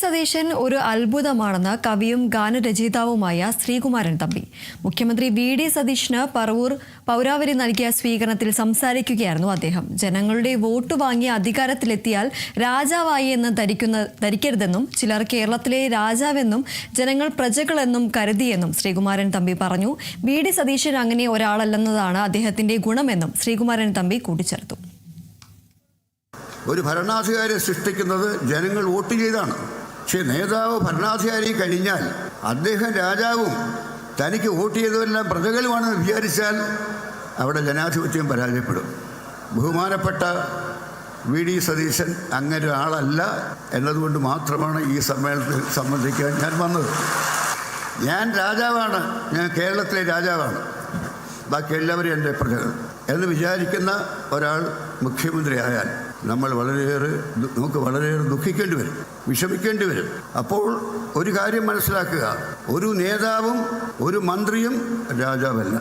സതീശൻ ഒരു അത്ഭുതമാണെന്ന് കവിയും ഗാനരചയിതാവുമായ ശ്രീകുമാരൻ തമ്പി. മുഖ്യമന്ത്രി വി.ഡി. സതീശന് പറവൂർ പൗരാവലി നൽകിയ സ്വീകരണത്തിൽ സംസാരിക്കുകയായിരുന്നു അദ്ദേഹം. ജനങ്ങളുടെ വോട്ട് വാങ്ങി അധികാരത്തിലെത്തിയാൽ രാജാവായി എന്ന് ധരിക്കരുതെന്നും ചിലർ കേരളത്തിലെ രാജാവെന്നും ജനങ്ങൾ പ്രജകളെന്നും കരുതിയെന്നും ശ്രീകുമാരൻ തമ്പി പറഞ്ഞു. വി.ഡി. സതീശൻ അങ്ങനെ ഒരാളല്ലെന്നതാണ് അദ്ദേഹത്തിന്റെ ഗുണമെന്നും ശ്രീകുമാരൻ തമ്പി കൂട്ടിച്ചേർത്തു. ഒരു ഭരണാധികാരിയെ സൃഷ്ടിക്കുന്നത് ജനങ്ങൾ വോട്ട് ചെയ്താണ്. പക്ഷേ നേതാവ് ഭരണാധികാരി കഴിഞ്ഞാൽ അദ്ദേഹം രാജാവും തനിക്ക് വോട്ട് ചെയ്തതെല്ലാം പ്രജകളുമാണെന്ന് വിചാരിച്ചാൽ അവിടെ ജനാധിപത്യം പരാജയപ്പെടും. ബഹുമാനപ്പെട്ട വി.ഡി. സതീശൻ അങ്ങനെ ഒരാളല്ല എന്നതുകൊണ്ട് മാത്രമാണ് ഈ സമ്മേളനത്തിൽ സംബന്ധിക്കാൻ ഞാൻ വന്നത്. ഞാൻ രാജാവാണ്, ഞാൻ കേരളത്തിലെ രാജാവാണ്, ബാക്കി എല്ലാവരും എൻ്റെ പ്രജകൾ എന്ന് വിചാരിക്കുന്ന ഒരാൾ മുഖ്യമന്ത്രിയായാൽ നമുക്ക് വളരെയേറെ ദുഃഖിക്കേണ്ടി വരും, വിഷമിക്കേണ്ടി വരും. അപ്പോൾ ഒരു കാര്യം മനസ്സിലാക്കുക, ഒരു നേതാവും ഒരു മന്ത്രിയും രാജാവല്ല.